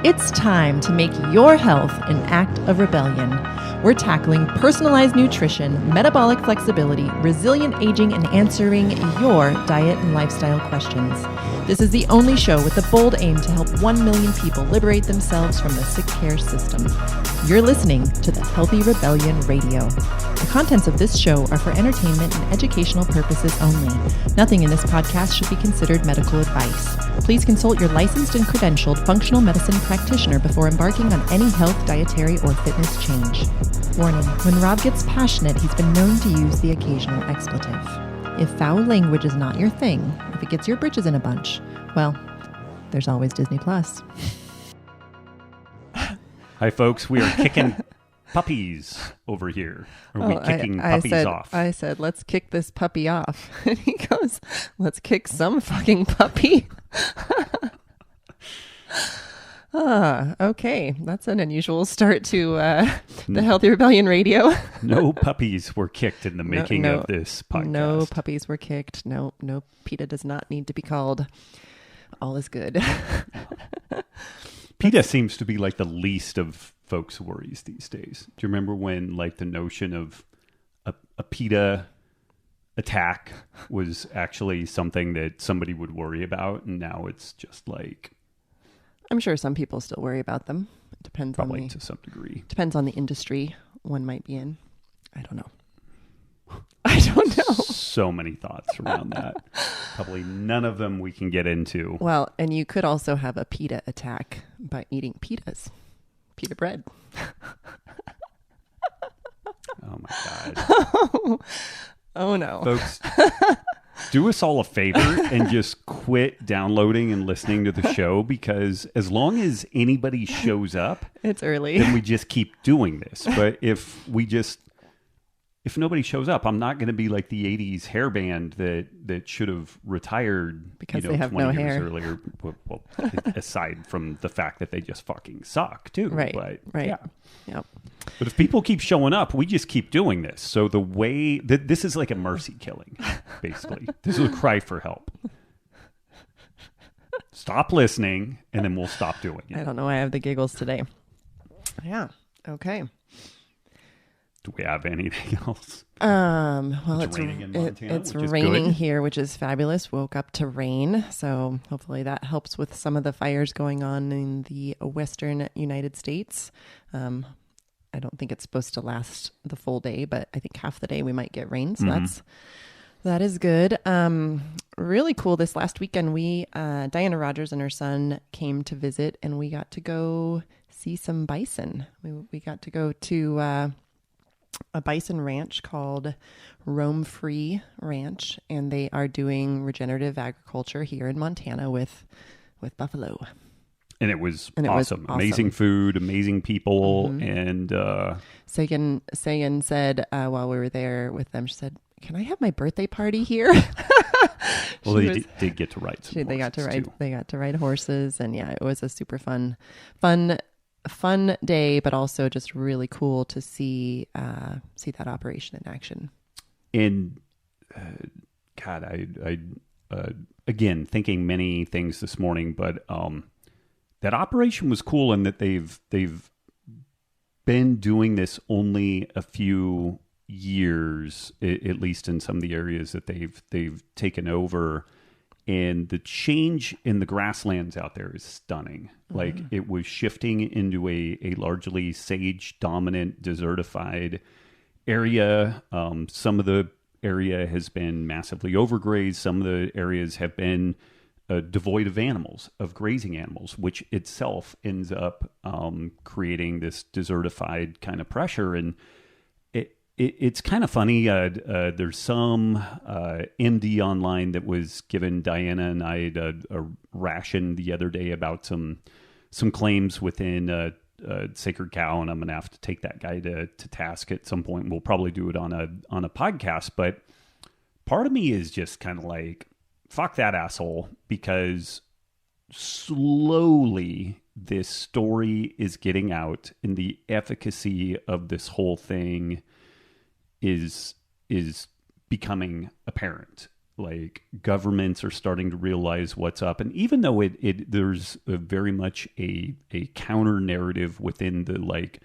It's time to make your health an act of rebellion. We're tackling personalized nutrition, metabolic flexibility, resilient aging, and answering your diet and lifestyle questions. This is the only show with the bold aim to help 1 million people liberate themselves from the sick care system. You're listening to the Healthy Rebellion Radio. The contents of this show are for entertainment and educational purposes only. Nothing in this podcast should be considered medical advice. Please consult your licensed and credentialed functional medicine practitioner before embarking on any health, dietary, or fitness change. Warning, when Rob gets passionate, he's been known to use the occasional expletive. If foul language is not your thing, if it gets your britches in a bunch, well, there's always Disney Plus. Hi, folks. We are kicking puppies over here. Are we kicking puppies off? I said, let's kick this puppy off. And he goes, let's kick some fucking puppy. Okay. That's an unusual start to the Healthy Rebellion Radio. No puppies were kicked in the making of this podcast. No puppies were kicked. No, PETA does not need to be called. All is good. PETA seems to be like the least of folks' worries these days. Do you remember when like the notion of a PETA attack was actually something that somebody would worry about, and now it's just like... I'm sure some people still worry about them. It depends probably to some degree. Depends on the industry one might be in. I don't know. I don't know. So many thoughts around that. Probably none of them we can get into. Well, and you could also have a PETA attack by eating pitas. Pita bread. Oh my God. Oh no. Folks, do us all a favor and just quit downloading and listening to the show, because as long as anybody shows up, it's early. Then we just keep doing this. But if nobody shows up, I'm not going to be like the 80s hair band that should have retired because they have 20 no years hair. Earlier. Well, aside from the fact that they just fucking suck too. Right. But, right. Yeah. Yep. But if people keep showing up, we just keep doing this. So the way that this is like a mercy killing, basically. This is a cry for help. Stop listening, and then we'll stop doing it. I don't know why I have the giggles today. Yeah. Okay. Do we have anything else? Well, it's raining in Montana, it's which is raining good. here, which is fabulous. Woke up to rain, so hopefully that helps with some of the fires going on in the western United States. I don't think it's supposed to last the full day, but I think half the day we might get rain, so that is good. Really cool. This last weekend, Diana Rogers and her son came to visit, and we got to go see some bison. We got to go to a bison ranch called Roam Free Ranch, and they are doing regenerative agriculture here in Montana with buffalo. And it was awesome. Amazing food, amazing people. And Sagan said while we were there with them, she said, "Can I have my birthday party here?" Well, they did get to ride some horses. They got to ride horses, and yeah, it was a super fun day, but also just really cool to see that operation in action. And God, I again thinking many things this morning, but that operation was cool in that they've been doing this only a few years, at least in some of the areas that they've taken over. And the change in the grasslands out there is stunning. Like it was shifting into a largely sage-dominant, desertified area. Some of the area has been massively overgrazed. Some of the areas have been devoid of animals, of grazing animals, which itself ends up creating this desertified kind of pressure. And it's kind of funny. There's some MD online that was given Diana and I a ration the other day about some claims within Sacred Cow, and I'm going to have to take that guy to task at some point. We'll probably do it on a podcast. But part of me is just kind of like, fuck that asshole, because slowly this story is getting out, and the efficacy of this whole thing is becoming apparent. like governments are starting to realize what's up. And even though there's very much a counter narrative within the like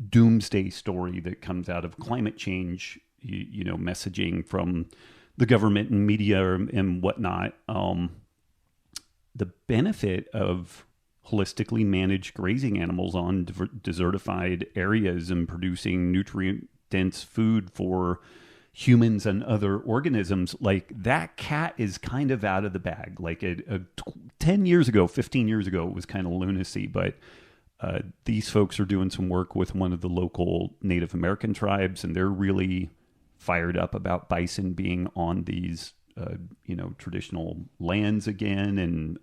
doomsday story that comes out of climate change, you know, messaging from the government and media and whatnot, the benefit of holistically managed grazing animals on desertified areas and producing nutrient-dense food for humans and other organisms, like that cat is kind of out of the bag. Like 10 years ago, 15 years ago, it was kind of lunacy, but these folks are doing some work with one of the local Native American tribes, and they're really fired up about bison being on these, you know, traditional lands again. And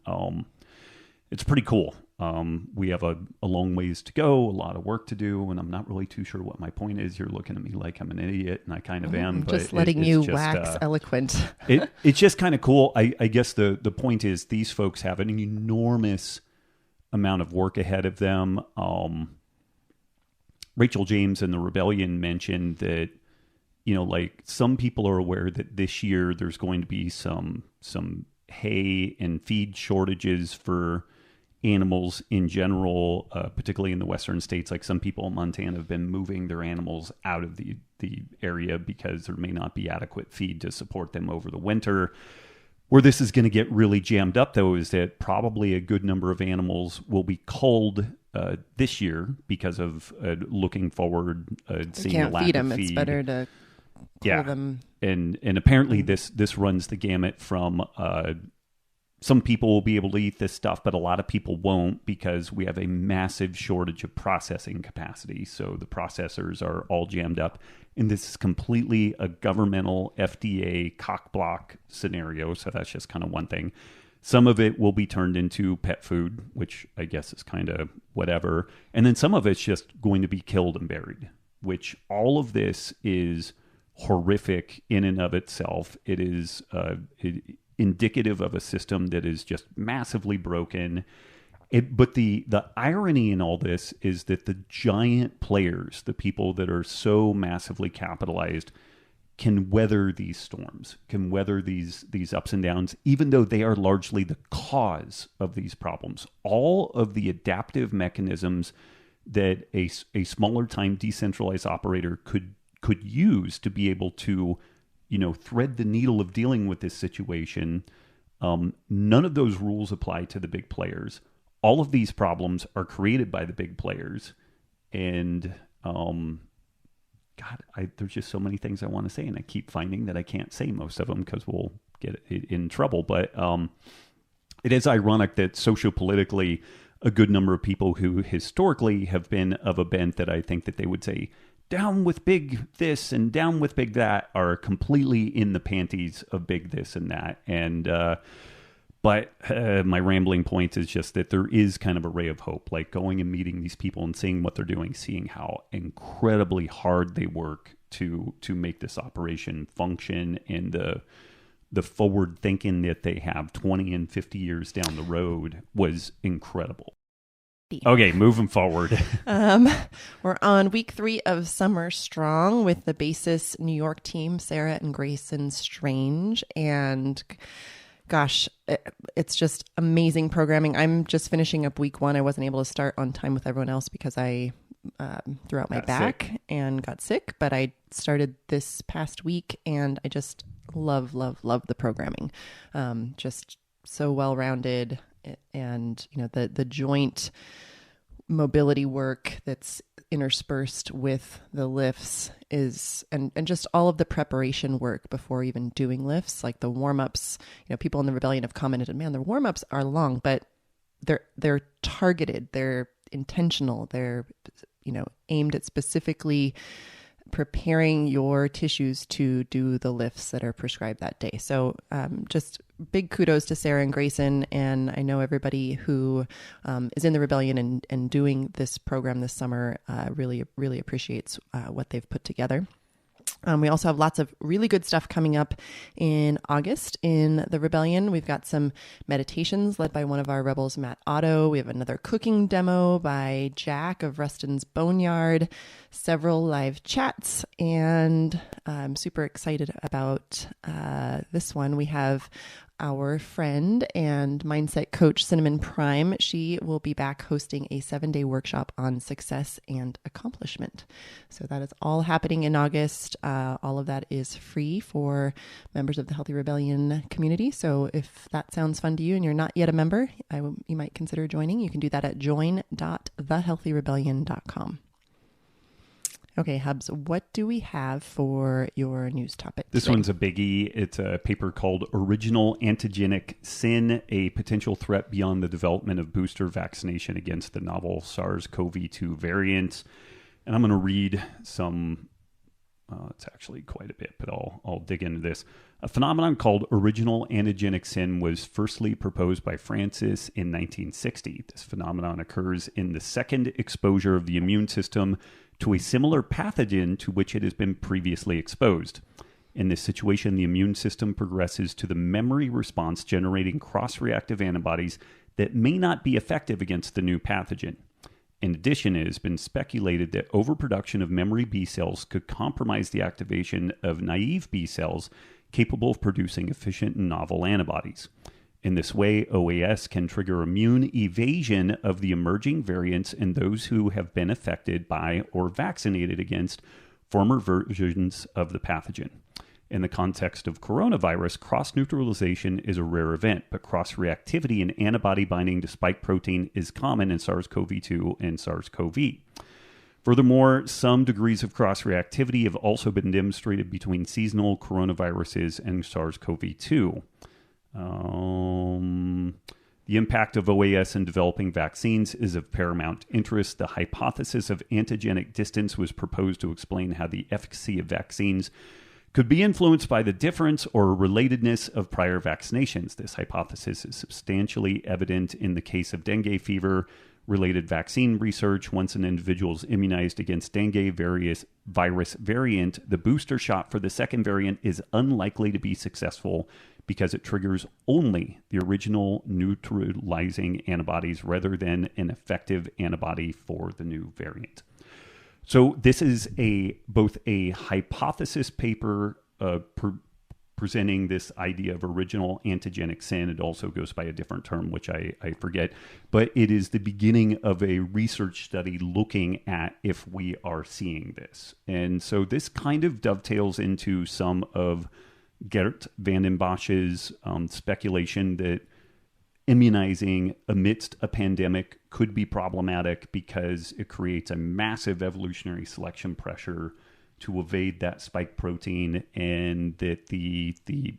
it's pretty cool. We have a long ways to go, a lot of work to do, and I'm not really too sure what my point is. You're looking at me like I'm an idiot, and I kind of am. But just letting you wax eloquent. It's just kind of cool. I guess the point is these folks have an enormous amount of work ahead of them. Rachel James in the Rebellion mentioned that, you know, like some people are aware that this year there's going to be some hay and feed shortages for animals in general, particularly in the western states. Like some people in Montana have been moving their animals out of the area because there may not be adequate feed to support them over the winter. Where this is going to get really jammed up, though, is that probably a good number of animals will be culled this year because of looking forward, seeing a lack of feed. You can't feed them. It's better to cull them. And apparently this runs the gamut from some people will be able to eat this stuff, but a lot of people won't because we have a massive shortage of processing capacity. So the processors are all jammed up. And this is completely a governmental FDA cock block scenario. So that's just kind of one thing. Some of it will be turned into pet food, which I guess is kind of whatever. And then some of it's just going to be killed and buried, which all of this is horrific in and of itself. It is indicative of a system that is just massively broken. But the irony in all this is that the giant players, the people that are so massively capitalized, can weather these storms, can weather these ups and downs, even though they are largely the cause of these problems. All of the adaptive mechanisms that a smaller time decentralized operator could use to be able to, you know, thread the needle of dealing with this situation, none of those rules apply to the big players. All of these problems are created by the big players. And, there's just so many things I want to say, and I keep finding that I can't say most of them because we'll get in trouble. But it is ironic that sociopolitically, a good number of people who historically have been of a bent that I think that they would say, down with big this and down with big that, are completely in the panties of big this and that. And but my rambling point is just that there is kind of a ray of hope, like going and meeting these people and seeing what they're doing, seeing how incredibly hard they work to make this operation function, and the forward thinking that they have 20 and 50 years down the road was incredible. Okay, moving forward. We're on week 3 of Summer Strong with the Basis New York team, Sarah and Grayson Strange. And gosh, it's just amazing programming. I'm just finishing up week 1. I wasn't able to start on time with everyone else because I threw out my back and got sick. But I started this past week, and I just love the programming. Just so well-rounded. And, you know, the joint mobility work that's interspersed with the lifts is, and just all of the preparation work before even doing lifts, like the warm-ups. You know, people in the Rebellion have commented, man, the warm-ups are long, but they're targeted, they're intentional, they're, you know, aimed at specifically preparing your tissues to do the lifts that are prescribed that day. So just big kudos to Sarah and Grayson. And I know everybody who is in the Rebellion and doing this program this summer really appreciates what they've put together. We also have lots of really good stuff coming up in August in the Rebellion. We've got some meditations led by one of our rebels, Matt Otto. We have another cooking demo by Jack of Rustin's Boneyard, several live chats, And I'm super excited about this one. We have our friend and mindset coach, Cinnamon Prime. She will be back hosting a 7-day workshop on success and accomplishment. So that is all happening in August. All of that is free for members of the Healthy Rebellion community. So if that sounds fun to you and you're not yet a member, you might consider joining. You can do that at join.thehealthyrebellion.com. Okay, Hubs, what do we have for your news topic This today? one's a biggie. It's a paper called Original Antigenic Sin, a Potential Threat Beyond the Development of Booster Vaccination Against the Novel SARS-CoV-2 Variant. And I'm going to read some, it's actually quite a bit, but I'll dig into this. A phenomenon called original antigenic sin was firstly proposed by Francis in 1960. This phenomenon occurs in the second exposure of the immune system to a similar pathogen to which it has been previously exposed. In this situation, the immune system progresses to the memory response, generating cross-reactive antibodies that may not be effective against the new pathogen. In addition, it has been speculated that overproduction of memory B cells could compromise the activation of naive B cells capable of producing efficient and novel antibodies. In this way, OAS can trigger immune evasion of the emerging variants in those who have been affected by or vaccinated against former versions of the pathogen. In the context of coronavirus, cross-neutralization is a rare event, but cross-reactivity in antibody binding to spike protein is common in SARS-CoV-2 and SARS-CoV. Furthermore, some degrees of cross-reactivity have also been demonstrated between seasonal coronaviruses and SARS-CoV-2. The impact of OAS in developing vaccines is of paramount interest. The hypothesis of antigenic distance was proposed to explain how the efficacy of vaccines could be influenced by the difference or relatedness of prior vaccinations. This hypothesis is substantially evident in the case of dengue fever-related vaccine research. Once an individual is immunized against dengue virus variant, the booster shot for the second variant is unlikely to be successful because it triggers only the original neutralizing antibodies rather than an effective antibody for the new variant. So this is both a hypothesis paper presenting this idea of original antigenic sin. It also goes by a different term, which I forget. But it is the beginning of a research study looking at if we are seeing this. And so this kind of dovetails into some of Gert van den Bosch's speculation that immunizing amidst a pandemic could be problematic because it creates a massive evolutionary selection pressure to evade that spike protein, and that the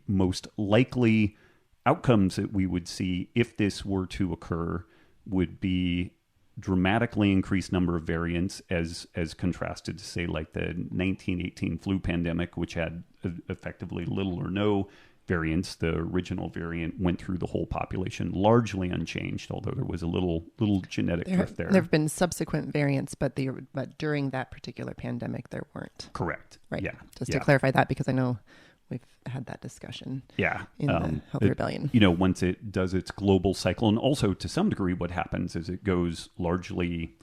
most likely outcomes that we would see if this were to occur would be dramatically increased number of variants as contrasted to, say, like the 1918 flu pandemic, which had effectively little or no variants. The original variant went through the whole population largely unchanged, although there was a little genetic drift there. There have been subsequent variants, but during that particular pandemic, there weren't. Correct. Right. Yeah. Just to clarify that, because I know we've had that discussion. Yeah. In the Healthy Rebellion. Once it does its global cycle, and also to some degree, what happens is it goes largely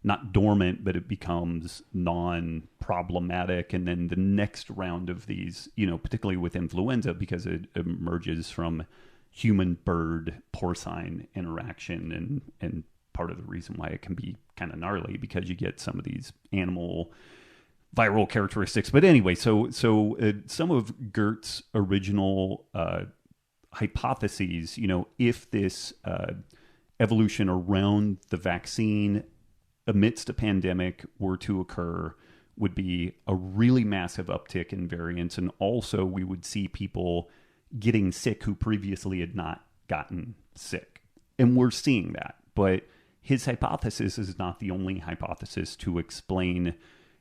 not dormant, but it becomes non-problematic. And then the next round of these, particularly with influenza, because it emerges from human-bird porcine interaction, and part of the reason why it can be kind of gnarly, because you get some of these animal viral characteristics. But anyway, so some of Gert's original hypotheses, if this evolution around the vaccine amidst a pandemic were to occur, would be a really massive uptick in variants. And also we would see people getting sick who previously had not gotten sick. And we're seeing that. But his hypothesis is not the only hypothesis to explain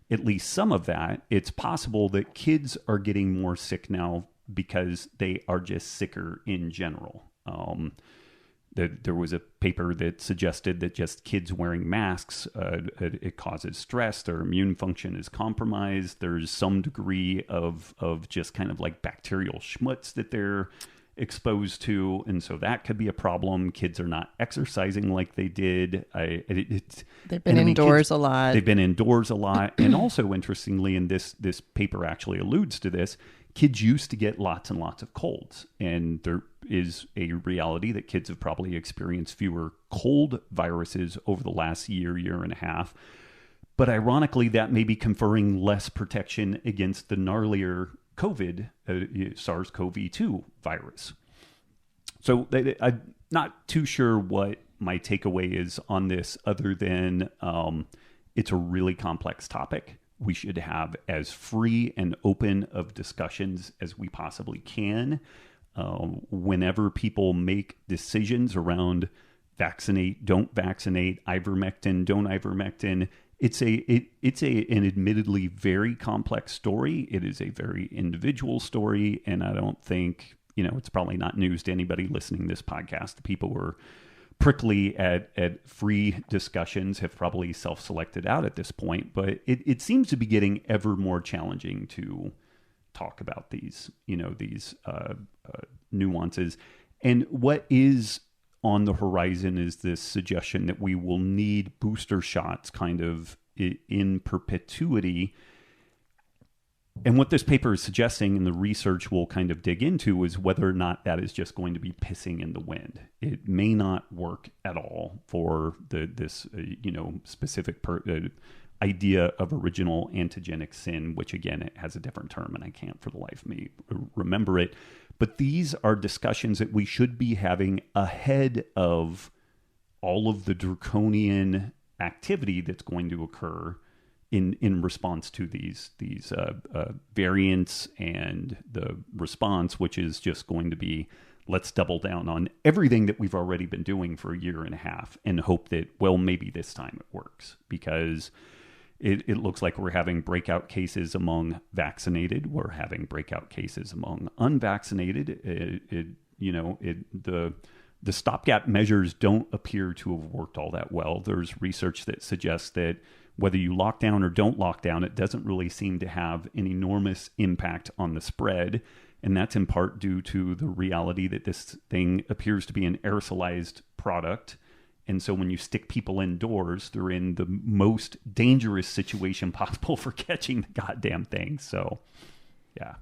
at least some of that. It's possible that kids are getting more sick now because they are just sicker in general. There was a paper that suggested that just kids wearing masks, it causes stress. Their immune function is compromised. There's some degree of just kind of like bacterial schmutz that they're exposed to, and so that could be a problem. Kids are not exercising like they did. They've been indoors a lot. They've been indoors a lot. And also, interestingly, and this paper actually alludes to this, kids used to get lots and lots of colds. And there is a reality that kids have probably experienced fewer cold viruses over the last year and a half. But ironically, that may be conferring less protection against the gnarlier COVID, SARS-CoV-2 virus. So I'm not too sure what my takeaway is on this, other than it's a really complex topic. We should have as free and open of discussions as we possibly can. Whenever people make decisions around vaccinate, don't vaccinate, ivermectin, don't ivermectin, it's an admittedly very complex story. It is a very individual story, and I don't think, it's probably not news to anybody listening to this podcast. The people who are prickly at free discussions have probably self-selected out at this point, but it seems to be getting ever more challenging to talk about these nuances. And what is on the horizon is this suggestion that we will need booster shots kind of in perpetuity. And what this paper is suggesting, and the research will kind of dig into, is whether or not that is just going to be pissing in the wind. It may not work at all for this specific idea of original antigenic sin, which again, it has a different term, and I can't for the life of me remember it. But these are discussions that we should be having ahead of all of the draconian activity that's going to occur in response to these variants, and the response, which is just going to be, let's double down on everything that we've already been doing for a year and a half and hope that, well, maybe this time it works, because it looks like we're having breakout cases among vaccinated. We're having breakout cases among unvaccinated. The stopgap measures don't appear to have worked all that well. There's research that suggests that whether you lock down or don't lock down, it doesn't really seem to have an enormous impact on the spread. And that's in part due to the reality that this thing appears to be an aerosolized product. And so when you stick people indoors, they're in the most dangerous situation possible for catching the goddamn thing. So, yeah.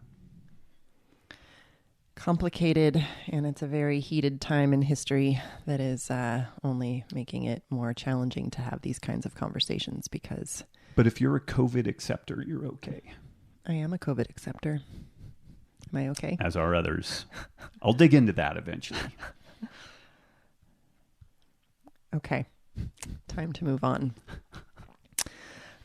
Complicated, and it's a very heated time in history that is only making it more challenging to have these kinds of conversations, because... But if you're a COVID acceptor, you're okay. I am a COVID acceptor. Am I okay? As are others. I'll dig into that eventually. Okay, time to move on.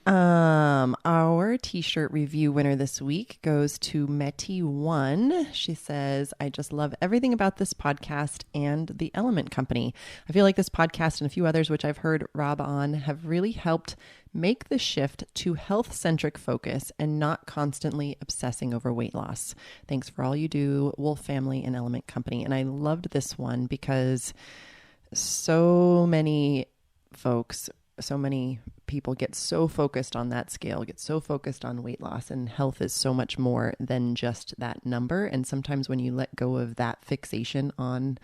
Our t-shirt review winner this week goes to Metty1. She says, I just love everything about this podcast and the Element Company. I feel like this podcast and a few others, which I've heard Rob on, have really helped make the shift to health-centric focus and not constantly obsessing over weight loss. Thanks for all you do, Wolf Family and Element Company. And I loved this one because so many folks, so many people get so focused on that scale, get so focused on weight loss, and health is so much more than just that number. And sometimes when you let go of that fixation on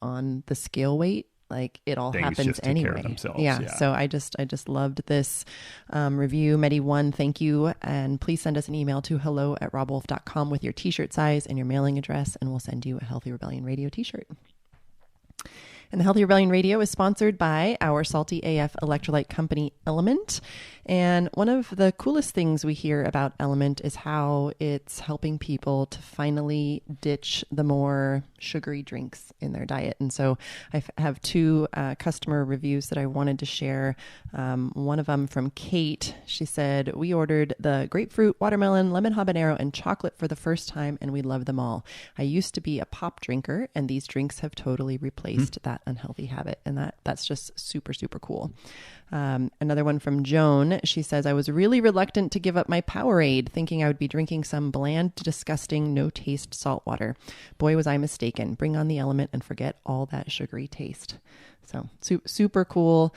the scale weight, like it all things happens just take anyway. care of themselves. Yeah. So I just loved this review. Medi1, thank you. And please send us an email to hello@robwolf.com with your t-shirt size and your mailing address, and we'll send you a Healthy Rebellion Radio t-shirt. And the Healthy Rebellion Radio is sponsored by our Salty AF electrolyte company, Element. And one of the coolest things we hear about Element is how it's helping people to finally ditch the more sugary drinks in their diet. And so I have two customer reviews that I wanted to share. One of them from Kate. She said, we ordered the grapefruit, watermelon, lemon habanero, and chocolate for the first time, and we love them all. I used to be a pop drinker, and these drinks have totally replaced that unhealthy habit. And that's just super, super cool. Another one from Joan. She says, I was really reluctant to give up my Powerade, thinking I would be drinking some bland, disgusting, no-taste salt water. Boy, was I mistaken. Bring on the Element and forget all that sugary taste. So super cool.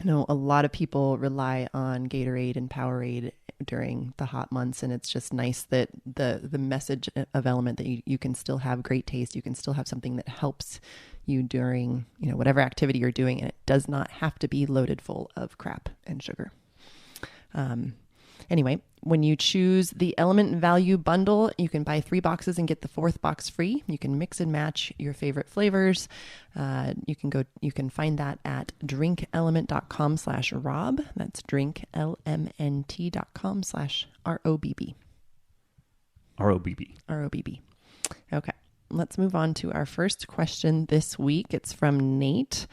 I know a lot of people rely on Gatorade and Powerade during the hot months, and it's just nice that the message of Element that you can still have great taste, you can still have something that helps you during, whatever activity you're doing, and it does not have to be loaded full of crap and sugar. Anyway, when you choose the Element Value Bundle, you can buy 3 boxes and get the 4th box free. You can mix and match your favorite flavors. You can find that at drinkelement.com/Rob. That's drinklmnt.com/ROBB. ROBB. Okay. Let's move on to our first question this week. It's from Nate.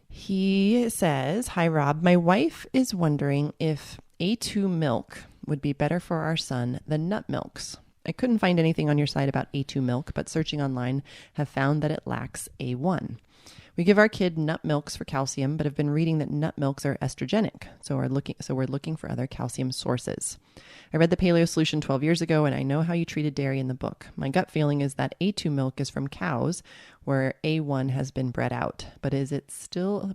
He says, "Hi, Rob. My wife is wondering if A2 milk would be better for our son than nut milks. I couldn't find anything on your site about A2 milk, but searching online have found that it lacks A1. We give our kid nut milks for calcium, but have been reading that nut milks are estrogenic, so we're looking for other calcium sources. I read the Paleo Solution 12 years ago, and I know how you treated dairy in the book. My gut feeling is that A2 milk is from cows, where A1 has been bred out, but it is still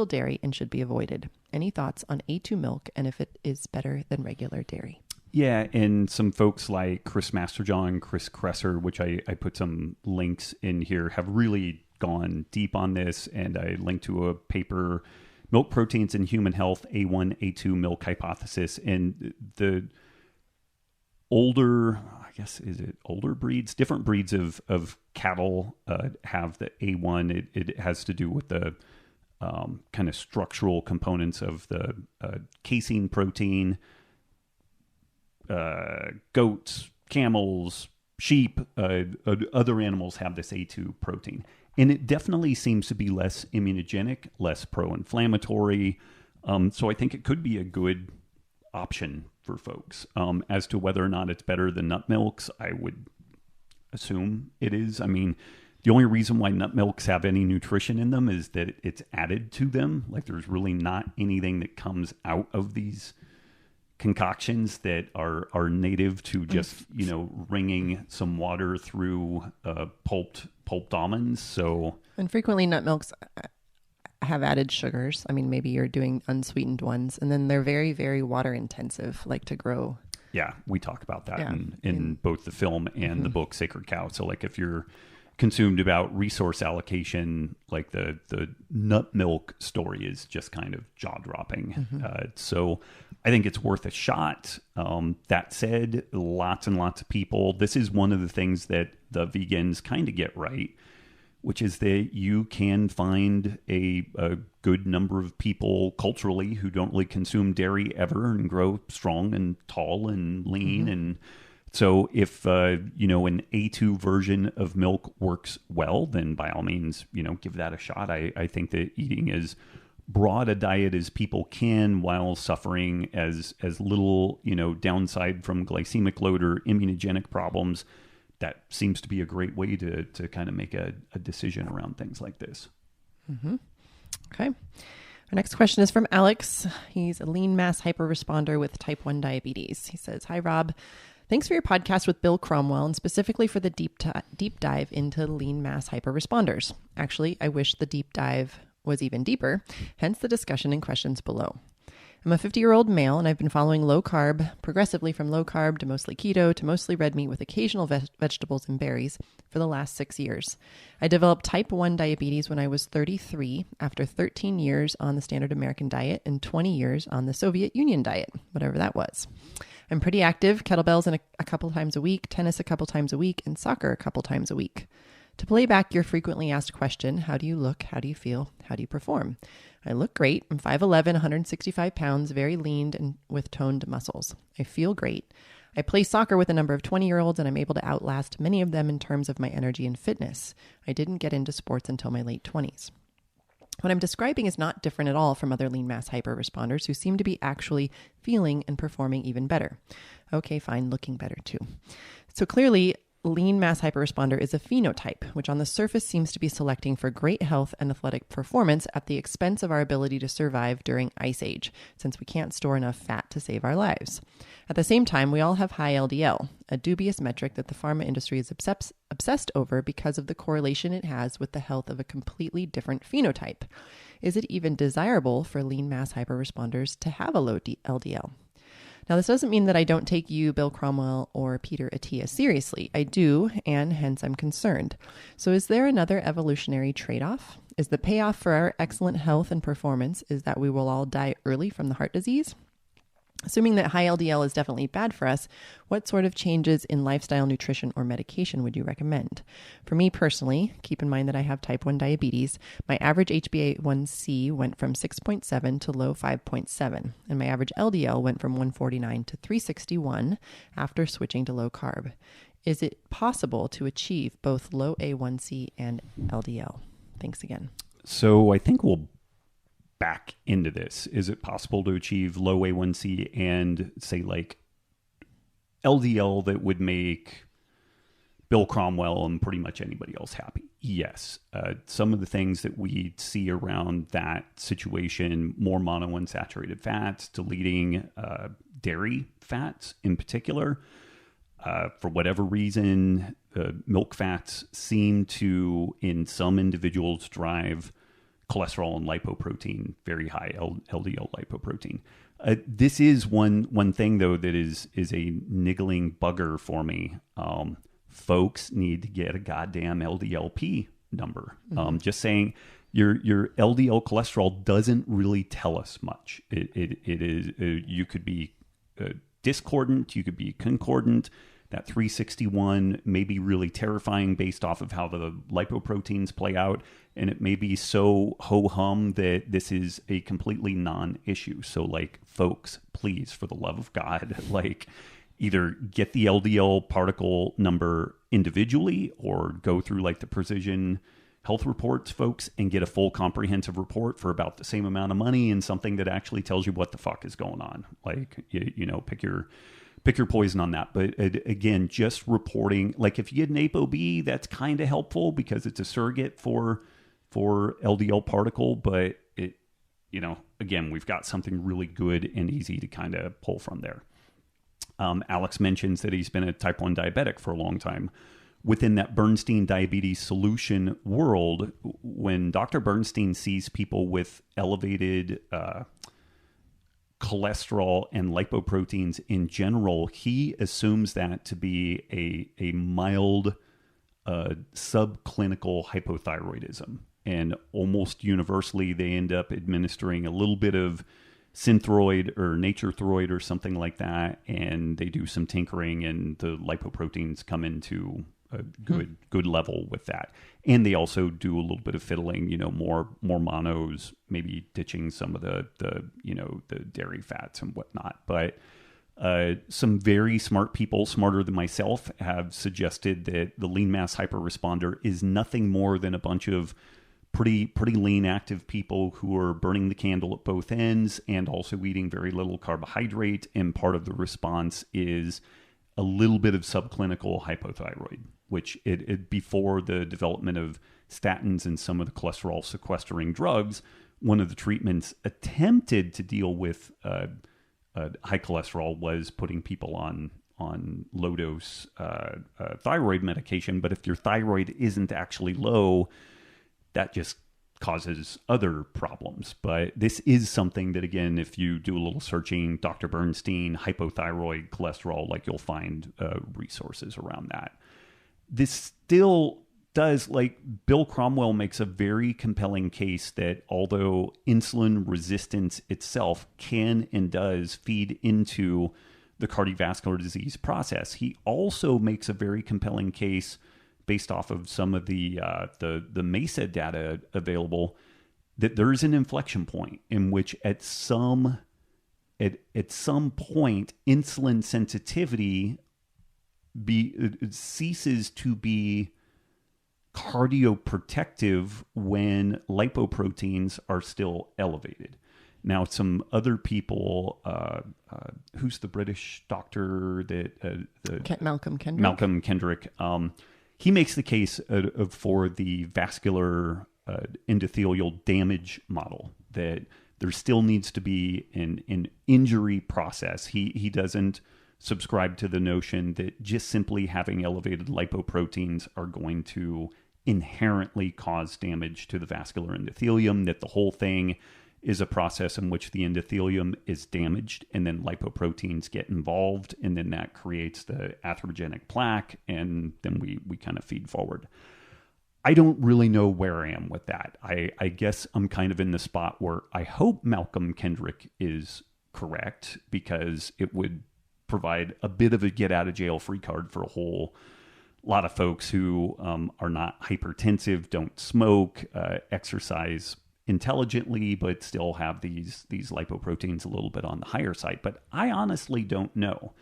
dairy and should be avoided. Any thoughts on A2 milk and if it is better than regular dairy?" Yeah, and some folks like Chris Masterjohn, Chris Kresser, which I put some links in here, have really gone deep on this, and I linked to a paper, Milk Proteins in Human Health, A1, A2 Milk Hypothesis, and the older breeds, different breeds of cattle have the A1. It has to do with the kind of structural components of the casein protein. Goats, camels, sheep, other animals have this A2 protein. And it definitely seems to be less immunogenic, less pro-inflammatory. So I think it could be a good option for folks. As to whether or not it's better than nut milks, I would assume it is. I mean, the only reason why nut milks have any nutrition in them is that it's added to them. Like, there's really not anything that comes out of these concoctions that are native to just, wringing some water through pulped almonds. So, and frequently nut milks have added sugars. I mean, maybe you're doing unsweetened ones, and then they're very, very water intensive, like to grow. Yeah, we talk about that in both the film and the book Sacred Cow. So like, if you're consumed about resource allocation, like the nut milk story is just kind of jaw-dropping. So I think it's worth a shot. That said, lots and lots of people, this is one of the things that the vegans kind of get right, which is that you can find a good number of people culturally who don't really consume dairy ever and grow strong and tall and lean. And so if, an A2 version of milk works well, then by all means, give that a shot. I think that eating as broad a diet as people can while suffering as little, downside from glycemic load or immunogenic problems, that seems to be a great way to kind of make a decision around things like this. Okay. Our next question is from Alex. He's a lean mass hyperresponder with type 1 diabetes. He says, "Hi, Rob. Thanks for your podcast with Bill Cromwell, and specifically for the deep dive into lean mass hyperresponders. Actually, I wish the deep dive was even deeper, hence the discussion and questions below. I'm a 50-year-old male, and I've been following low carb, progressively from low carb to mostly keto to mostly red meat with occasional vegetables and berries for the last 6 years. I developed type 1 diabetes when I was 33 after 13 years on the standard American diet and 20 years on the Soviet Union diet, whatever that was. I'm pretty active, kettlebells a couple times a week, tennis a couple times a week, and soccer a couple times a week. To play back your frequently asked question, how do you look, how do you feel, how do you perform? I look great. I'm 5'11", 165 pounds, very lean and with toned muscles. I feel great. I play soccer with a number of 20-year-olds, and I'm able to outlast many of them in terms of my energy and fitness. I didn't get into sports until my late 20s. What I'm describing is not different at all from other lean mass hyper-responders who seem to be actually feeling and performing even better. Okay, fine, looking better too. So clearly, lean mass hyperresponder is a phenotype, which on the surface seems to be selecting for great health and athletic performance at the expense of our ability to survive during Ice Age, since we can't store enough fat to save our lives. At the same time, we all have high LDL, a dubious metric that the pharma industry is obsessed over because of the correlation it has with the health of a completely different phenotype. Is it even desirable for lean mass hyperresponders to have a low LDL? Now, this doesn't mean that I don't take you, Bill Cromwell, or Peter Attia seriously. I do, and hence I'm concerned. So is there another evolutionary trade-off? Is the payoff for our excellent health and performance is that we will all die early from the heart disease? Assuming that high LDL is definitely bad for us, what sort of changes in lifestyle, nutrition, or medication would you recommend? For me personally, keep in mind that I have type 1 diabetes, my average HbA1c went from 6.7 to low 5.7, and my average LDL went from 149 to 361 after switching to low carb. Is it possible to achieve both low A1c and LDL? Thanks again. So I think we'll back into this. Is it possible to achieve low A1C and say like LDL that would make Bill Cromwell and pretty much anybody else happy? Yes. Some of the things that we see around that situation, more monounsaturated fats, deleting dairy fats in particular, for whatever reason, milk fats seem to, in some individuals, drive cholesterol and lipoprotein, very high LDL lipoprotein. This is one thing, though, that is a niggling bugger for me. Folks need to get a goddamn LDLP number. Just saying your LDL cholesterol doesn't really tell us much. It is you could be discordant, you could be concordant. That 361 may be really terrifying based off of how the lipoproteins play out, and it may be so ho-hum that this is a completely non-issue. So, like, folks, please, for the love of God, like, either get the LDL particle number individually or go through, like, the Precision Health Reports, folks, and get a full comprehensive report for about the same amount of money and something that actually tells you what the fuck is going on. Like, you know, pick your poison on that. But again, just reporting, like if you get an ApoB, that's kind of helpful because it's a surrogate for LDL particle. But it, you know, again, we've got something really good and easy to kind of pull from there. Alex mentions that he's been a type 1 diabetic for a long time. Within that Bernstein diabetes solution world, when Dr. Bernstein sees people with elevated cholesterol and lipoproteins in general, he assumes that to be a mild subclinical hypothyroidism. And almost universally, they end up administering a little bit of Synthroid or Naturethroid or something like that, and they do some tinkering, and the lipoproteins come into a good level with that. And they also do a little bit of fiddling, you know, more monos, maybe ditching some of the dairy fats and whatnot. But some very smart people, smarter than myself, have suggested that the lean mass hyperresponder is nothing more than a bunch of pretty lean active people who are burning the candle at both ends and also eating very little carbohydrate. And part of the response is a little bit of subclinical hypothyroid, which before the development of statins and some of the cholesterol sequestering drugs, one of the treatments attempted to deal with high cholesterol was putting people on low dose thyroid medication. But if your thyroid isn't actually low, that just causes other problems. But this is something that, again, if you do a little searching, Dr. Bernstein, hypothyroid cholesterol, like you'll find resources around that. This still does, like Bill Cromwell makes a very compelling case that although insulin resistance itself can and does feed into the cardiovascular disease process, he also makes a very compelling case based off of some of the MESA data available, that there's an inflection point in which at some point insulin sensitivity ceases to be cardioprotective when lipoproteins are still elevated. Now, some other people, who's the British doctor that Malcolm Kendrick. Malcolm Kendrick. He makes the case for the vascular endothelial damage model, that there still needs to be an injury process. He doesn't subscribe to the notion that just simply having elevated lipoproteins are going to inherently cause damage to the vascular endothelium, that the whole thing is a process in which the endothelium is damaged and then lipoproteins get involved, and then that creates the atherogenic plaque, and then we kind of feed forward. I don't really know where I am with that. I guess I'm kind of in the spot where I hope Malcolm Kendrick is correct, because it would provide a bit of a get out of jail free card for a whole lot of folks who are not hypertensive, don't smoke, exercise intelligently, but still have these lipoproteins a little bit on the higher side. But I honestly don't know.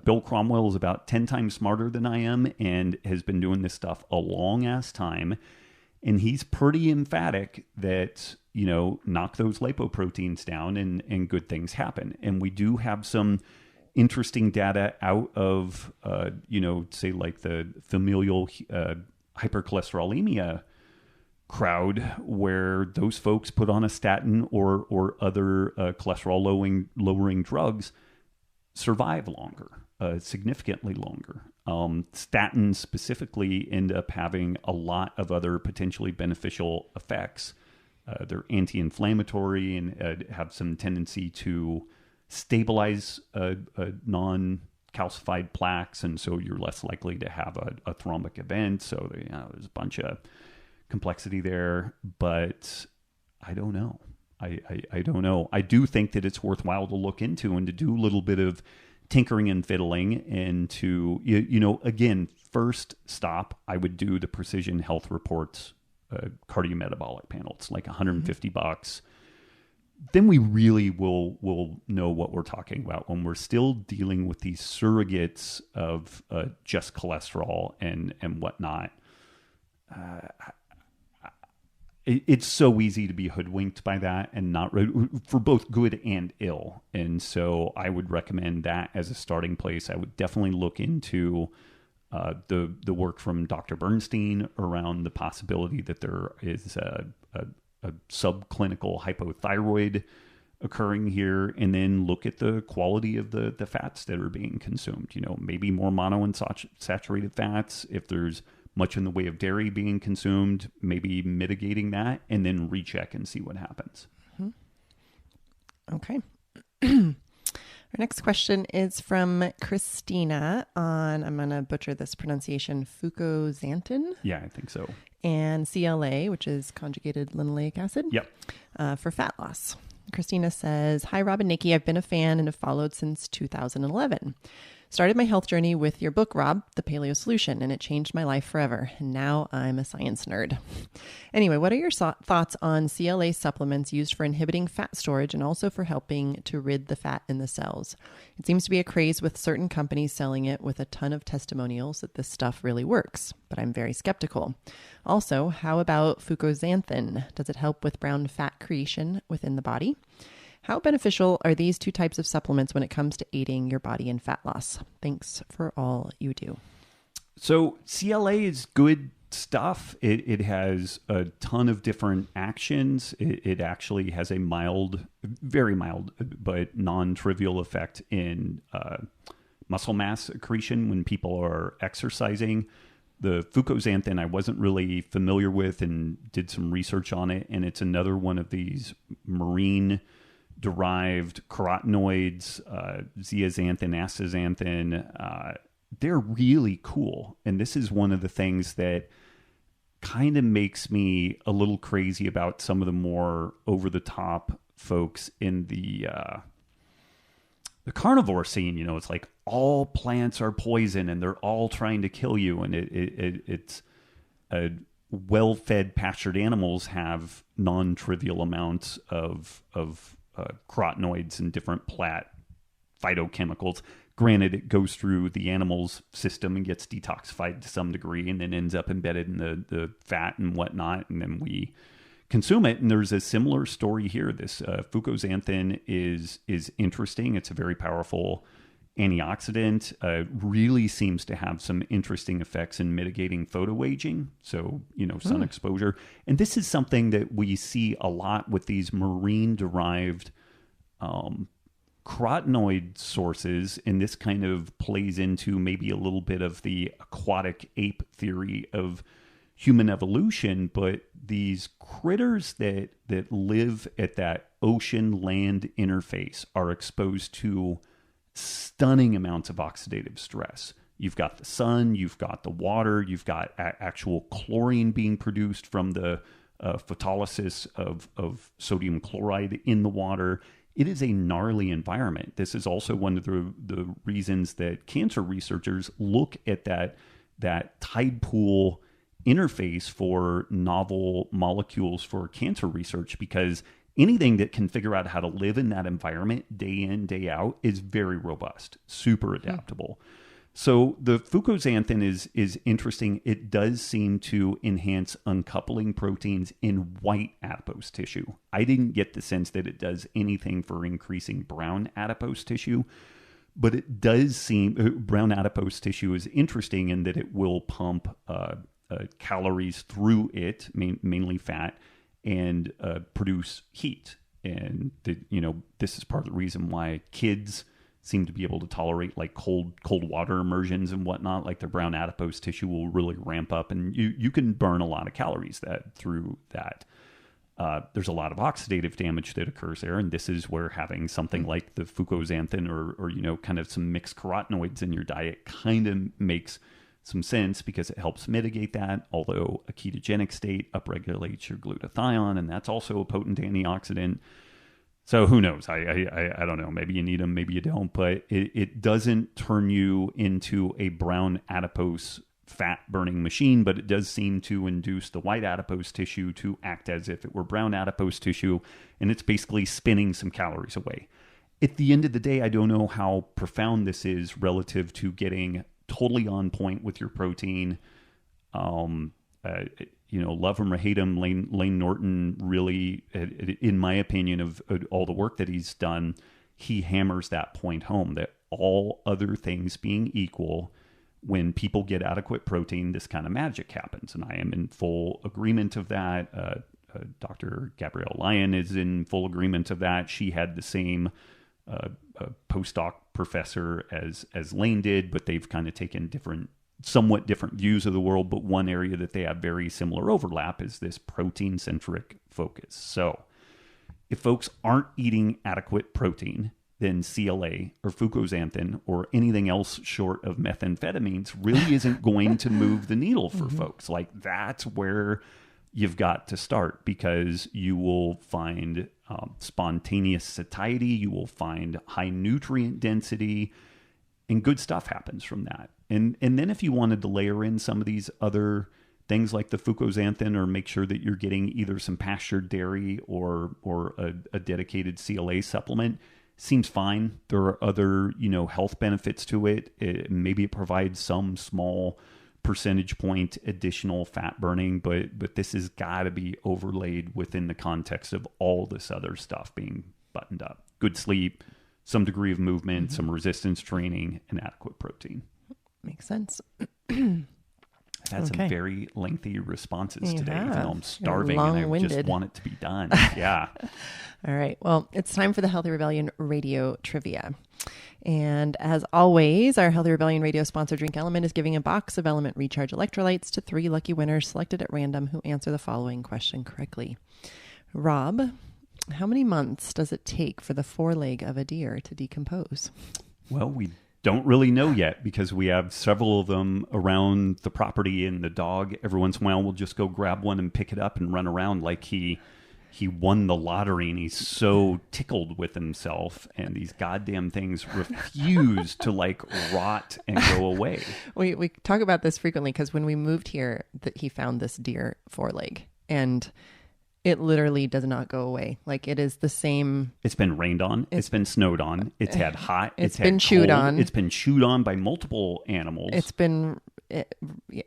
Bill Cromwell is about 10 times smarter than I am and has been doing this stuff a long ass time. And he's pretty emphatic that, knock those lipoproteins down and good things happen. And we do have some interesting data out of, say like the familial hypercholesterolemia crowd, where those folks put on a statin or other cholesterol lowering drugs survive longer, significantly longer. Statins specifically end up having a lot of other potentially beneficial effects. They're anti-inflammatory and have some tendency to stabilize non-calcified plaques, and so you're less likely to have a thrombic event. So there's a bunch of complexity there, but I don't know. I don't know. I do think that it's worthwhile to look into and to do a little bit of tinkering and fiddling, and to, again, first stop, I would do the Precision Health Reports cardiometabolic panel. It's like $150. Then we really will know what we're talking about when we're still dealing with these surrogates of just cholesterol and whatnot. It's so easy to be hoodwinked by that, and not for both good and ill. And so I would recommend that as a starting place. I would definitely look into the work from Dr. Bernstein around the possibility that there is a subclinical hypothyroid occurring here, and then look at the quality of the fats that are being consumed. Maybe more monounsaturated fats. If there's much in the way of dairy being consumed, maybe mitigating that, and then recheck and see what happens. Okay. Our next question is from Christina on, I'm going to butcher this pronunciation, fucoxanthin. Yeah, I think so. And CLA, which is conjugated linoleic acid. Yep. For fat loss. Christina says, "Hi, Rob and Nikki. I've been a fan and have followed since 2011. Started my health journey with your book, Rob, The Paleo Solution, and it changed my life forever. And now I'm a science nerd. Anyway, what are your thoughts on CLA supplements used for inhibiting fat storage and also for helping to rid the fat in the cells? It seems to be a craze with certain companies selling it with a ton of testimonials that this stuff really works, but I'm very skeptical. Also, how about fucoxanthin? Does it help with brown fat creation within the body? How beneficial are these two types of supplements when it comes to aiding your body in fat loss? Thanks for all you do." So CLA is good stuff. It has a ton of different actions. It actually has a mild, very mild, but non-trivial effect in muscle mass accretion when people are exercising. The fucoxanthin I wasn't really familiar with and did some research on it, and it's another one of these marine derived carotenoids, zeaxanthin, astaxanthin. They're really cool. And this is one of the things that kind of makes me a little crazy about some of the more over-the-top folks in the carnivore scene. It's like all plants are poison and they're all trying to kill you. And it's well-fed pastured animals have non-trivial amounts of carotenoids and different phytochemicals. Granted, it goes through the animal's system and gets detoxified to some degree and then ends up embedded in the fat and whatnot, and then we consume it. And there's a similar story here. This fucoxanthin is interesting. It's a very powerful antioxidant. Really seems to have some interesting effects in mitigating photoaging, so sun exposure. And this is something that we see a lot with these marine-derived carotenoid sources, and this kind of plays into maybe a little bit of the aquatic ape theory of human evolution, but these critters that live at that ocean-land interface are exposed to stunning amounts of oxidative stress. You've got the sun, you've got the water, you've got actual chlorine being produced from the photolysis of sodium chloride in the water. It is a gnarly environment. This is also one of the reasons that cancer researchers look at that tide pool interface for novel molecules for cancer research, because anything that can figure out how to live in that environment day in, day out is very robust, super adaptable. So the fucoxanthin is interesting. It does seem to enhance uncoupling proteins in white adipose tissue. I didn't get the sense that it does anything for increasing brown adipose tissue, but it does seem brown adipose tissue is interesting in that it will pump calories through it, mainly fat, and produce heat. And this is part of the reason why kids seem to be able to tolerate like cold water immersions and whatnot. Like their brown adipose tissue will really ramp up, and you can burn a lot of calories through that. There's a lot of oxidative damage that occurs there, and this is where having something like the fucoxanthin or kind of some mixed carotenoids in your diet kind of makes some sense, because it helps mitigate that. Although a ketogenic state upregulates your glutathione, and that's also a potent antioxidant. So who knows? I don't know. Maybe you need them, maybe you don't. But it doesn't turn you into a brown adipose fat burning machine, but it does seem to induce the white adipose tissue to act as if it were brown adipose tissue, and it's basically spinning some calories away. At the end of the day, I don't know how profound this is relative to getting totally on point with your protein. Love him or hate him, Lane Norton really, in my opinion, of all the work that he's done, he hammers that point home that all other things being equal, when people get adequate protein, this kind of magic happens. And I am in full agreement of that. Dr. Gabrielle Lyon is in full agreement of that. She had the same postdoc professor as Lane did, but they've kind of taken somewhat different views of the world. But one area that they have very similar overlap is this protein-centric focus. So if folks aren't eating adequate protein, then CLA or fucoxanthin or anything else short of methamphetamines really isn't going to move the needle for folks. Like, that's where you've got to start, because you will find spontaneous satiety, you will find high nutrient density, and good stuff happens from that. And then if you wanted to layer in some of these other things like the fucoxanthin, or make sure that you're getting either some pastured dairy or a dedicated CLA supplement, seems fine. There are other, health benefits to it. Maybe it provides some small percentage point additional fat burning, but this has got to be overlaid within the context of all this other stuff being buttoned up. Good sleep, some degree of movement, some resistance training, and adequate protein. Makes sense. I've had some very lengthy responses today, even though I'm starving and I just want it to be done. Yeah. All right. Well, it's time for the Healthy Rebellion Radio Trivia. And as always, our Healthy Rebellion Radio sponsor Drink Element is giving a box of Element Recharge electrolytes to 3 lucky winners selected at random who answer the following question correctly. Rob, how many months does it take for the foreleg of a deer to decompose? Well, we don't really know yet, because we have several of them around the property, and the dog every once in a while will just go grab one and pick it up and run around like he won the lottery, and he's so tickled with himself, and these goddamn things refuse to rot and go away. We talk about this frequently, because when we moved here, he found this deer foreleg, and it literally does not go away. Like, it is the same. It's been rained on. It's been snowed on. It's had hot. It's been chewed on. It's been chewed on by multiple animals.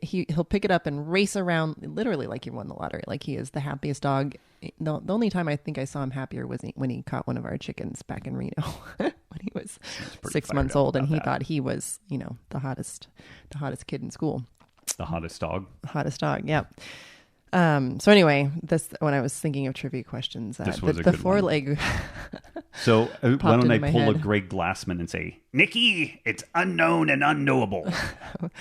He'll pick it up and race around literally like he won the lottery. Like, he is the happiest dog. The only time I think I saw him happier was when he caught one of our chickens back in Reno when he was 6 months old, and he thought he was, the hottest kid in school. The hottest dog. Hottest dog. Yeah. So anyway, when I was thinking of trivia questions, the foreleg, So why don't into I my pull a head. Greg Glassman and say, Nikki, it's unknown and unknowable.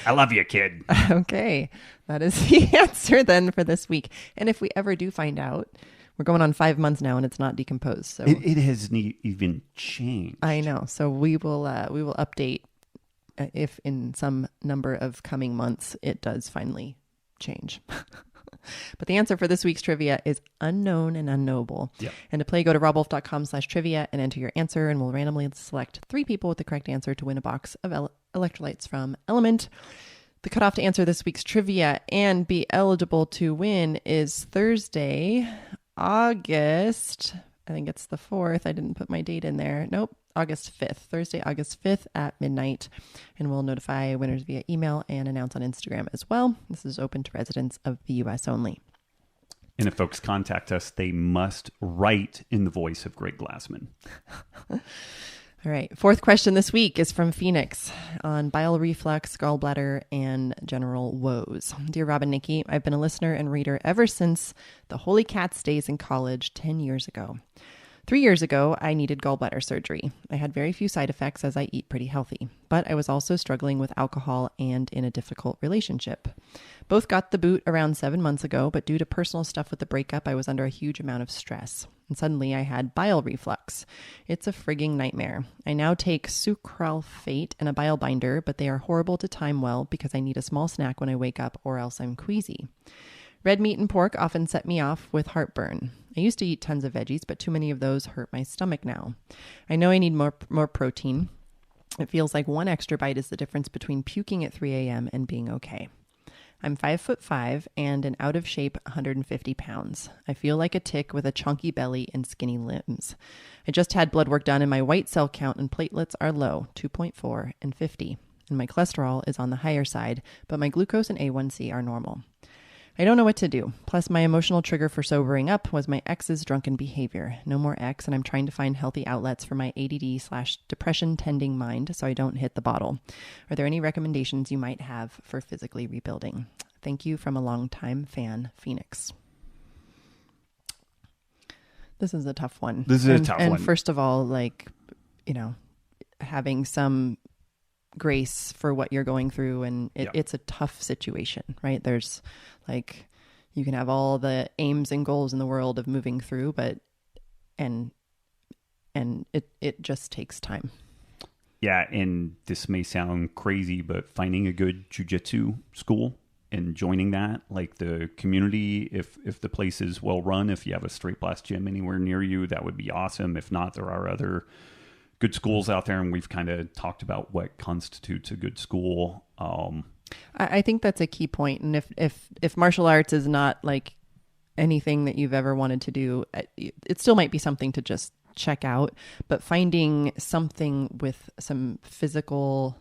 I love you, kid. Okay, that is the answer then for this week. And if we ever do find out, we're going on 5 months now and it's not decomposed. So It hasn't even changed. I know. So we will update if in some number of coming months it does finally change. But the answer for this week's trivia is unknown and unknowable. Yep. And to play, go to robwolf.com/trivia and enter your answer, and we'll randomly select 3 people with the correct answer to win a box of electrolytes from Element. The cutoff to answer this week's trivia and be eligible to win is Thursday, August, I think it's the 4th. I didn't put my date in there. Nope. August 5th, Thursday, August 5th at midnight. And we'll notify winners via email and announce on Instagram as well. This is open to residents of the U.S. only. And if folks contact us, they must write in the voice of Greg Glassman. All right. 4th question this week is from Phoenix on bile reflux, gallbladder, and general woes. Dear Rob and Nikki, I've been a listener and reader ever since the Holy Cats days in college 10 years ago. 3 years ago, I needed gallbladder surgery. I had very few side effects as I eat pretty healthy, but I was also struggling with alcohol and in a difficult relationship. Both got the boot around 7 months ago, but due to personal stuff with the breakup, I was under a huge amount of stress. And suddenly I had bile reflux. It's a frigging nightmare. I now take sucralfate and a bile binder, but they are horrible to time well because I need a small snack when I wake up or else I'm queasy. Red meat and pork often set me off with heartburn. I used to eat tons of veggies, but too many of those hurt my stomach now. I know I need more protein. It feels like one extra bite is the difference between puking at 3 a.m. and being okay. I'm 5'5" and an out of shape 150 pounds. I feel like a tick with a chunky belly and skinny limbs. I just had blood work done and my white cell count and platelets are low, 2.4 and 50. And my cholesterol is on the higher side, but my glucose and A1C are normal. I don't know what to do. Plus, my emotional trigger for sobering up was my ex's drunken behavior. No more ex, and I'm trying to find healthy outlets for my ADD/depression tending mind so I don't hit the bottle. Are there any recommendations you might have for physically rebuilding? Thank you from a longtime fan, Phoenix. This is a tough one. And first of all, having some grace for what you're going through, and it's a tough situation, right? There's you can have all the aims and goals in the world of moving through, but and it just takes time. Yeah, and this may sound crazy, but finding a good jiu-jitsu school and joining that, like the community, if the place is well run, if you have a straight blast gym anywhere near you, that would be awesome. If not, there are other good schools out there, and we've kind of talked about what constitutes a good school. I think that's a key point. And if martial arts is not like anything that you've ever wanted to do, it still might be something to just check out. But finding something with some physical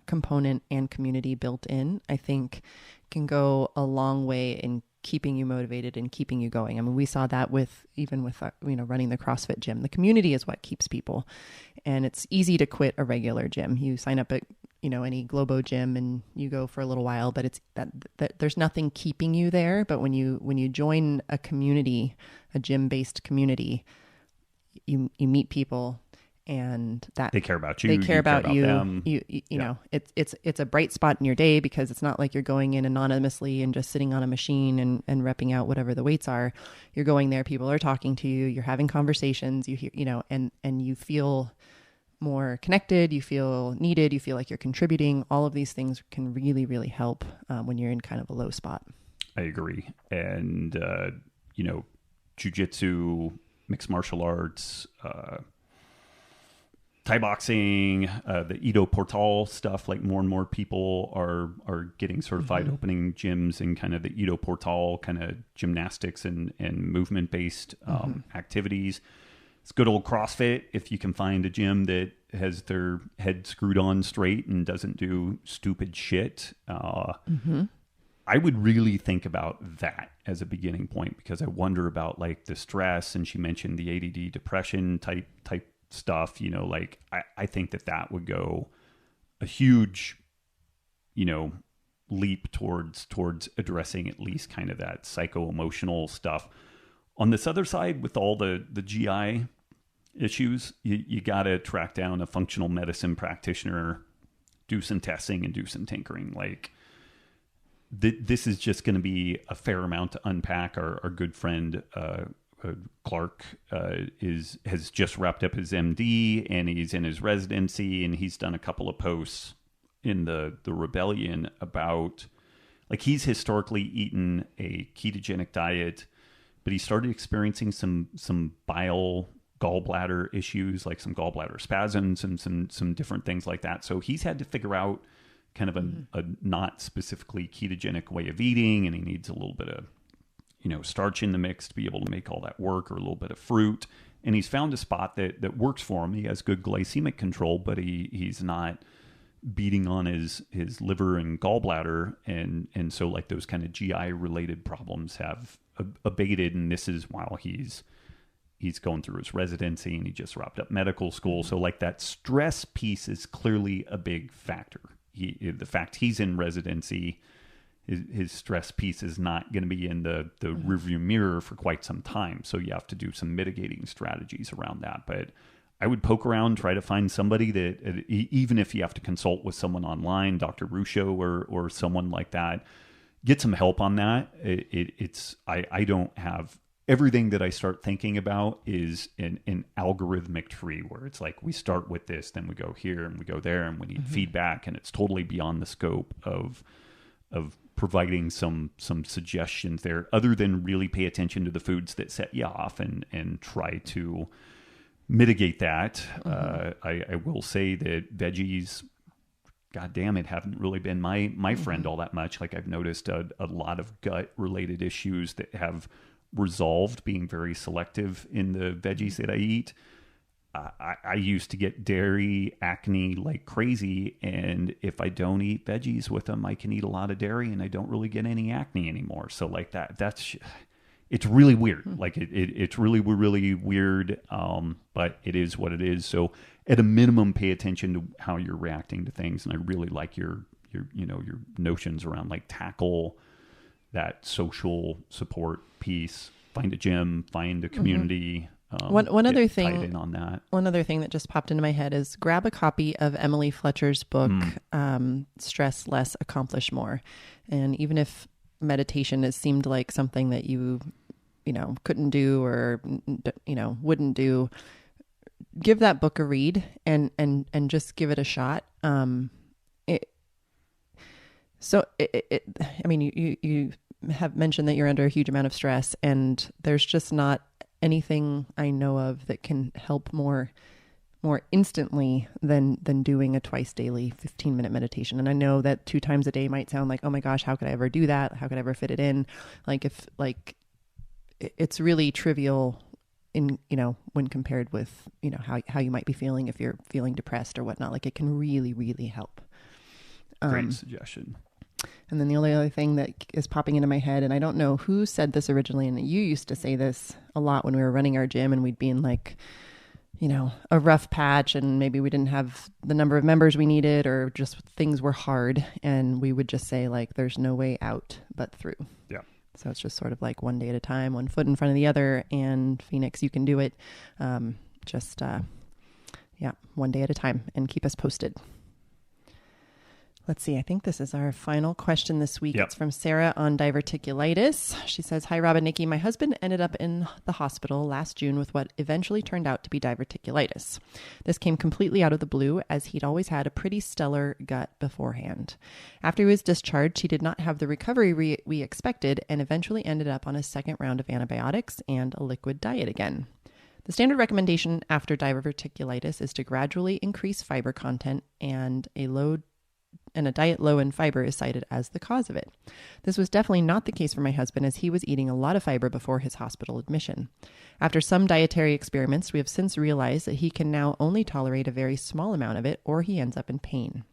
component and community built in, I think can go a long way in keeping you motivated and keeping you going. I mean, we saw that with running the CrossFit gym. The community is what keeps people, and it's easy to quit a regular gym. You sign up at any Globo gym and you go for a little while, but it's that there's nothing keeping you there. But when you join a community, a gym-based community, you meet people, and that they care about you. They care about you. Them. You know, it's a bright spot in your day because it's not like you're going in anonymously and just sitting on a machine and repping out whatever the weights are. You're going there, people are talking to you, you're having conversations, you hear, and you feel more connected, you feel needed, you feel like you're contributing. All of these things can really, really help when you're in kind of a low spot. I agree. And, jiu-jitsu, mixed martial arts, Thai boxing, the Ido Portal stuff, like more and more people are getting certified, opening gyms in kind of the Ido Portal kind of gymnastics and movement-based activities. It's good old CrossFit if you can find a gym that has their head screwed on straight and doesn't do stupid shit. I would really think about that as a beginning point, because I wonder about like the stress, and she mentioned the ADD depression type stuff, I think that would go a huge, leap towards addressing at least kind of that psycho-emotional stuff. On this other side, with all the GI issues, you got to track down a functional medicine practitioner, do some testing and do some tinkering. Like this is just going to be a fair amount to unpack. Our good friend Clark has just wrapped up his MD and he's in his residency, and he's done a couple of posts in the Rebellion about, like, he's historically eaten a ketogenic diet, but he started experiencing some bile gallbladder issues, like some gallbladder spasms and some different things like that. So he's had to figure out kind of a not specifically ketogenic way of eating, and he needs a little bit of starch in the mix to be able to make all that work, or a little bit of fruit. And he's found a spot that works for him. He has good glycemic control, but he's not beating on his liver and gallbladder. And so like those kind of GI related problems have abated. And this is while he's going through his residency, and he just wrapped up medical school. So like that stress piece is clearly a big factor. The fact he's in residency, his stress piece is not going to be in the rearview mirror for quite some time. So you have to do some mitigating strategies around that. But I would poke around, try to find somebody that, even if you have to consult with someone online, Dr. Ruscio or someone like that, get some help on that. I don't have everything that I start thinking about is an algorithmic tree where it's like we start with this, then we go here and we go there, and we need feedback, and it's totally beyond the scope of providing some suggestions there, other than really pay attention to the foods that set you off and try to mitigate that. I will say that veggies, God damn it, haven't really been my friend all that much. Like I've noticed a lot of gut related issues that have resolved being very selective in the veggies that I eat. I used to get dairy acne like crazy, and if I don't eat veggies with them, I can eat a lot of dairy and I don't really get any acne anymore. So like it's really weird. Like it's really, really weird. But it is what it is. So at a minimum, pay attention to how you're reacting to things. And I really like your notions around like tackle that social support piece, find a gym, find a community. One other thing in on that. One other thing that just popped into my head is grab a copy of Emily Fletcher's book, Stress Less, Accomplish More. And even if meditation has seemed like something that you couldn't do or, wouldn't do, give that book a read and just give it a shot. You have mentioned that you're under a huge amount of stress, and there's just not anything I know of that can help more instantly than doing a twice daily 15-minute meditation. And I know that 2 times a day might sound like, oh my gosh, how could I ever do that? How could I ever fit it in? It's really trivial in, when compared with, how you might be feeling if you're feeling depressed or whatnot. Like it can really, really help. Great suggestion. And then the only other thing that is popping into my head, and I don't know who said this originally, and you used to say this a lot when we were running our gym and we'd be in like, a rough patch, and maybe we didn't have the number of members we needed, or just things were hard. And we would just say like, there's no way out but through. Yeah. So it's just sort of like one day at a time, one foot in front of the other. And Phoenix, you can do it. One day at a time, and keep us posted. Let's see. I think this is our final question this week. Yep. It's from Sarah on diverticulitis. She says, "Hi, Rob and Nikki. My husband ended up in the hospital last June with what eventually turned out to be diverticulitis. This came completely out of the blue, as he'd always had a pretty stellar gut beforehand. After he was discharged, he did not have the recovery we expected, and eventually ended up on a second round of antibiotics and a liquid diet again. The standard recommendation after diverticulitis is to gradually increase fiber content, and a diet low in fiber is cited as the cause of it. This was definitely not the case for my husband, as he was eating a lot of fiber before his hospital admission. After some dietary experiments, we have since realized that he can now only tolerate a very small amount of it, or he ends up in pain.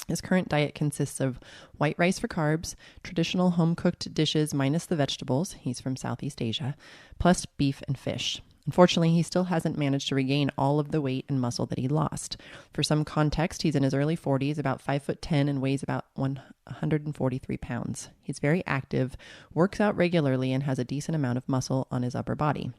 His current diet consists of white rice for carbs, traditional home-cooked dishes minus the vegetables — he's from Southeast Asia — plus beef and fish. Unfortunately, he still hasn't managed to regain all of the weight and muscle that he lost. For some context, he's in his early 40s, about 5'10", and weighs about 143 pounds. He's very active, works out regularly, and has a decent amount of muscle on his upper body.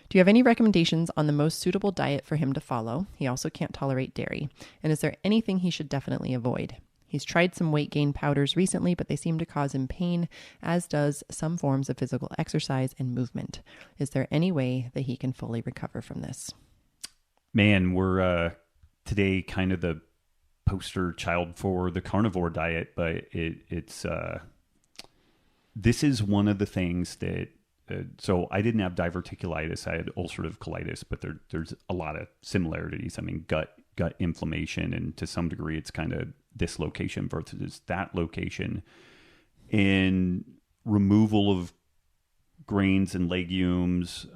Do you have any recommendations on the most suitable diet for him to follow? He also can't tolerate dairy. And is there anything he should definitely avoid? He's tried some weight gain powders recently, but they seem to cause him pain, as does some forms of physical exercise and movement. Is there any way that he can fully recover from this? Man, we're today kind of the poster child for the carnivore diet, but it's this is one of the things that so I didn't have diverticulitis. I had ulcerative colitis, but there's a lot of similarities. I mean, gut inflammation, and to some degree it's kind of this location versus that location. And removal of grains and legumes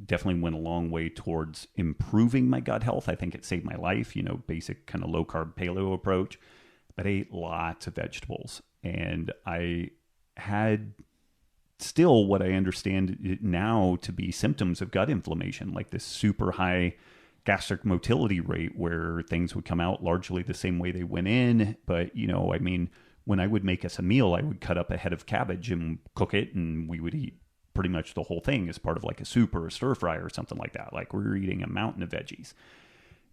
definitely went a long way towards improving my gut health. I think it saved my life, basic kind of low carb paleo approach, but I ate lots of vegetables. And I had still what I understand now to be symptoms of gut inflammation, like this super high gastric motility rate where things would come out largely the same way they went in. But, when I would make us a meal, I would cut up a head of cabbage and cook it, and we would eat pretty much the whole thing as part of like a soup or a stir fry or something like that. Like we were eating a mountain of veggies.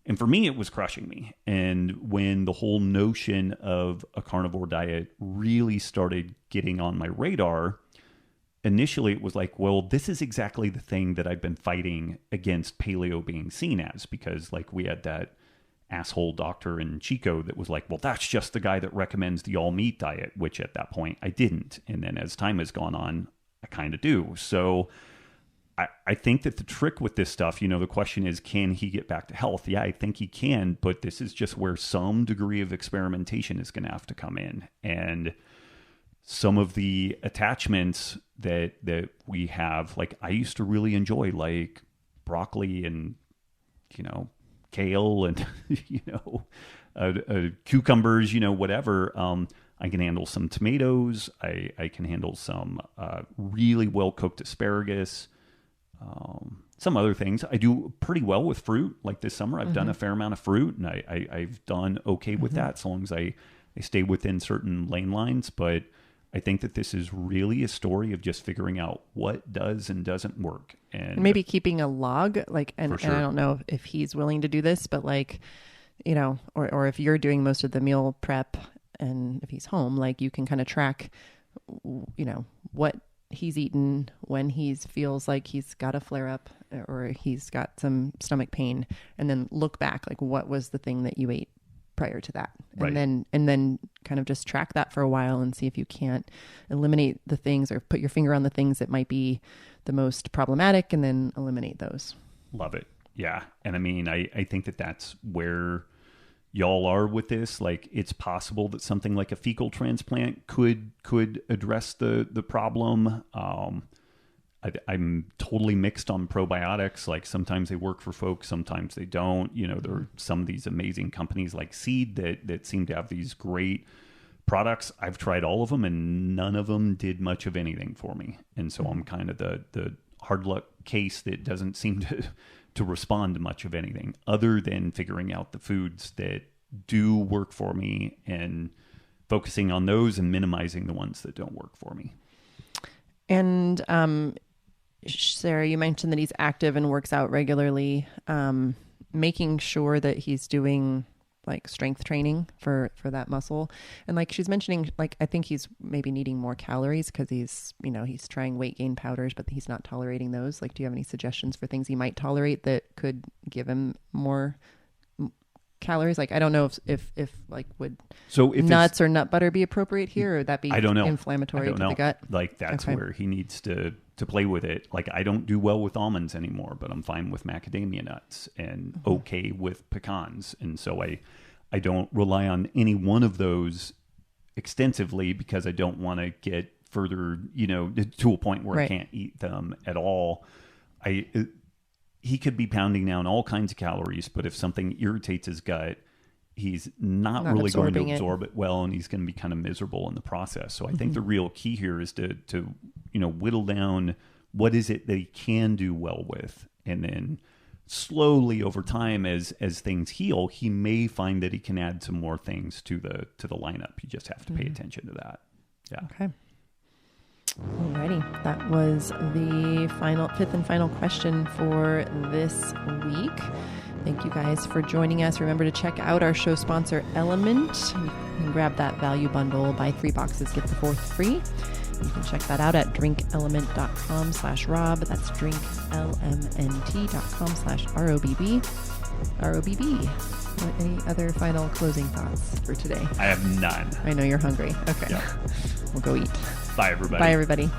And for me, it was crushing me. And when the whole notion of a carnivore diet really started getting on my radar, initially it was like, well, this is exactly the thing that I've been fighting against paleo being seen as, because like we had that asshole doctor in Chico that was like, well, that's just the guy that recommends the all meat diet, which at that point I didn't. And then as time has gone on, I kind of do. So I think that the trick with this stuff, the question is, can he get back to health? Yeah, I think he can, but this is just where some degree of experimentation is going to have to come in. And some of the attachments that we have, like I used to really enjoy like broccoli and, kale and, cucumbers, whatever. I can handle some tomatoes. I can handle some really well-cooked asparagus. Some other things. I do pretty well with fruit. Like this summer, I've done a fair amount of fruit, and I've done okay with that, so long as I stay within certain lane lines. But I think that this is really a story of just figuring out what does and doesn't work. And maybe keeping a log, and I don't know if he's willing to do this, but or if you're doing most of the meal prep and if he's home, like you can kind of track, what he's eaten when he feels like he's got a flare up or he's got some stomach pain, and then look back, like what was the thing that you ate prior to that, right. and then kind of just track that for a while and see if you can't eliminate the things or put your finger on the things that might be the most problematic, and then eliminate those. Love it. Yeah. And I think that that's where y'all are with this. Like it's possible that something like a fecal transplant could address the problem. I'm totally mixed on probiotics. Like sometimes they work for folks, sometimes they don't. There are some of these amazing companies like Seed that seem to have these great products. I've tried all of them and none of them did much of anything for me. And so I'm kind of the hard luck case that doesn't seem to respond to much of anything other than figuring out the foods that do work for me and focusing on those and minimizing the ones that don't work for me. And Sarah, you mentioned that he's active and works out regularly, making sure that he's doing like strength training for that muscle. And like she's mentioning, like, I think he's maybe needing more calories because he's trying weight gain powders, but he's not tolerating those. Like, do you have any suggestions for things he might tolerate that could give him more calories? Like, I don't know if nuts or nut butter be appropriate here, or would that be inflammatory to the gut? Like that's where he needs to play with it. Like I don't do well with almonds anymore, but I'm fine with macadamia nuts and okay with pecans. And so I don't rely on any one of those extensively because I don't want to get further, to a point where I can't eat them at all. He could be pounding down all kinds of calories, but if something irritates his gut, he's not really going to absorb it well, and he's going to be kind of miserable in the process. So I think the real key here is to whittle down what is it that he can do well with, and then slowly over time, as things heal, he may find that he can add some more things to the lineup. You just have to pay attention to that. Yeah. Okay. Alrighty, that was the fifth and final question for this week. Thank you guys for joining us. Remember to check out our show sponsor, Element. You can grab that value bundle, buy 3 boxes, get the 4th free. You can check that out at drinkelement.com/Rob. That's drinklmnt.com/ROBB. ROBB. Any other final closing thoughts for today? I have none. I know you're hungry. Okay. Yeah. We'll go eat. Bye, everybody. Bye, everybody.